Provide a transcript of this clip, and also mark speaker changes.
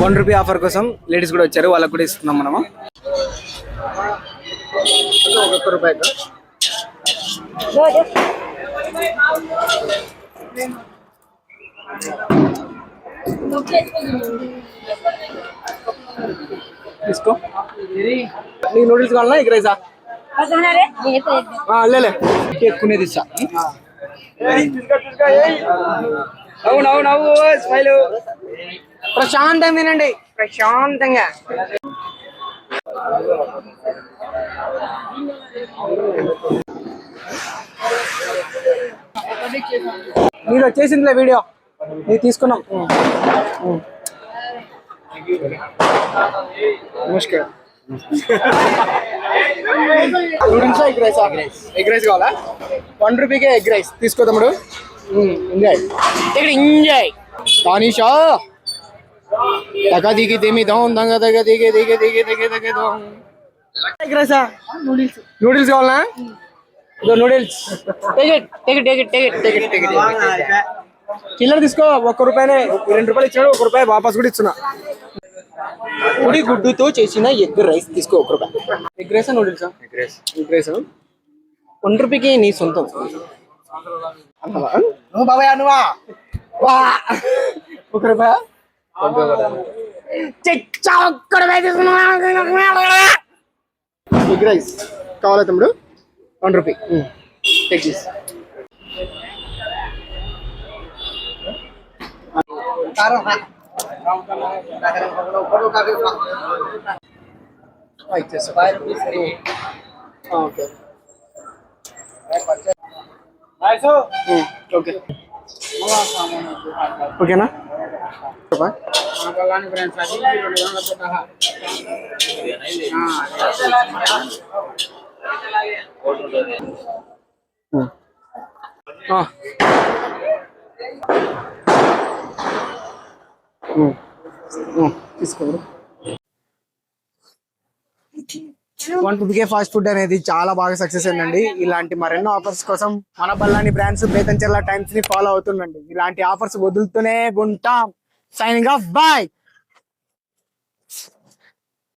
Speaker 1: ₹1 offer కోసం ladies కూడా వచ్చారు, వాళ్ళకి కూడా ఇస్తున్నాం మనము. ₹1 తీసుకో. నీకు నూడిల్స్ కావాలా ఎగ్ రైసా? లేలే ఎక్కువనే తీసా. అవునవునవు స్మైల్. ప్రశాంతంగా తినండి, ప్రశాంతంగా. మీరు వచ్చేసిందిలే వీడియో, మీరు తీసుకున్నాం. నమస్కారం. Noodles egg rice? Egg rice కావాలా? ₹1 ఎగ్ రైస్ తీసుకో తమ్ముడు. Enjoy enjoy. తానీషా తగ దిగి తిమి దోం దంగ దగ్గ దిగే దిగే దిగే దిగే దిగే దోం. ఎగ్ రైసా? నూడిల్స్ కావాలా? ఇదో నూడిల్స్. చిల్లర తీసుకో. ₹1 ₹2 ఇచ్చాడు, ₹1 వాపస్ కూడా ఇస్తున్నా. ఉడి గుడ్డుతో చేసిన ఎగ్ రైస్ తీసుకో. ₹1. ఎగ్ రైసా నూడిల్సా? Egg rice. ₹1 నీ సొంతం. బాబాయ్ అనువా ₹1 ఎగ్ రైస్ కావాలా తమ్ముడు? ₹1. Take this. ఓకే ఓకే ఓకేనా? తీసుకోండి. ₹1 ఫాస్ట్ ఫుడ్ అనేది చాలా బాగా సక్సెస్ అయిందండి. ఇలాంటి మరెన్నో ఆఫర్స్ కోసం మన బల్లాని బ్రాండ్స్ బేతంచెర్ల టైమ్స్ ని ఫాలో అవుతుండండి. ఇలాంటి ఆఫర్స్ వదులుతూనే ఉంటాం. Signing off, bye.